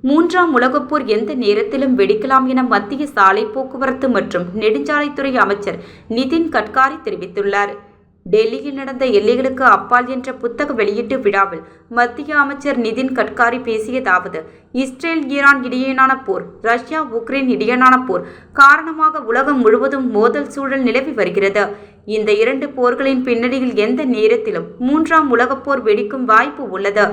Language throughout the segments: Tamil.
மூன்றாம் உலகப் போர் எந்த நேரத்திலும் வெடிக்கலாம் என மத்திய சாலை போக்குவரத்து மற்றும் நெடுஞ்சாலைத்துறை அமைச்சர் நிதின் கட்காரி தெரிவித்துள்ளார். டெல்லியில் நடந்த எல்லைகளுக்கு அப்பால் என்ற புத்தக வெளியீட்டு விழாவில் மத்திய அமைச்சர் நிதின் கட்காரி பேசியதாவது: இஸ்ரேல் ஈரான் இடையேயான போர், ரஷ்யா உக்ரைன் இடையேயான போர் காரணமாக உலகம் முழுவதும் மோதல் சூழல் நிலவி வருகிறது. இந்த இரண்டு போர்களின் பின்னணியில் எந்த நேரத்திலும் மூன்றாம் உலகப் போர் வெடிக்கும் வாய்ப்பு உள்ளது.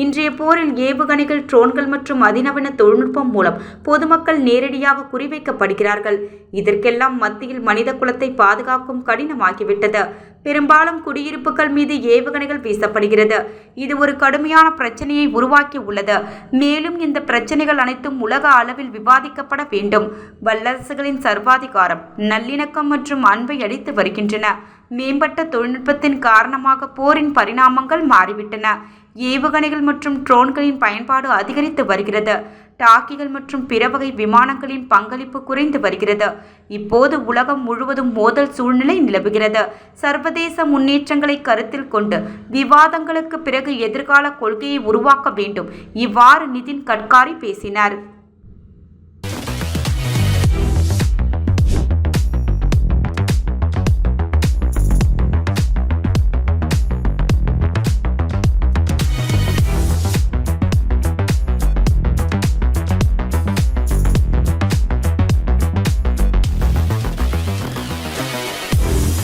இன்றைய போரில் ஏவுகணைகள், ட்ரோன்கள் மற்றும் அதிநவீன தொழில்நுட்பம் மூலம் பொதுமக்கள் நேரடியாக குறிவைக்கப்படுகிறார்கள். இதற்கெல்லாம் மத்தியில் மனித குலத்தை பாதுகாக்கும் கடினமாகிவிட்டது. பெரும்பாலும் குடியிருப்புகள் மீது ஏவுகணைகள் வீசப்படுகிறது. இது ஒரு கடுமையான பிரச்சனையை உருவாக்கி உள்ளது. மேலும் இந்த பிரச்சனைகள் அனைத்தும் உலக அளவில் விவாதிக்கப்பட வேண்டும். வல்லரசுகளின் சர்வாதிகாரம், நல்லிணக்கம் மற்றும் அன்பை அளித்து வருகின்றன. மேம்பட்ட தொழில்நுட்பத்தின் காரணமாக போரின் பரிணாமங்கள் மாறிவிட்டன. ஏவுகணைகள் மற்றும் ட்ரோன்களின் பயன்பாடு அதிகரித்து வருகிறது. டாக்கிகள் மற்றும் பிற வகை விமானங்களின் பங்களிப்பு குறைந்து வருகிறது. இப்போது உலகம் முழுவதும் மோதல் சூழ்நிலை நிலவுகிறது. சர்வதேச முன்னேற்றங்களை கருத்தில் கொண்டு விவாதங்களுக்கு பிறகு எதிர்கால கொள்கையை உருவாக்க வேண்டும். இவ்வாறு நிதின் கட்காரி பேசினார்.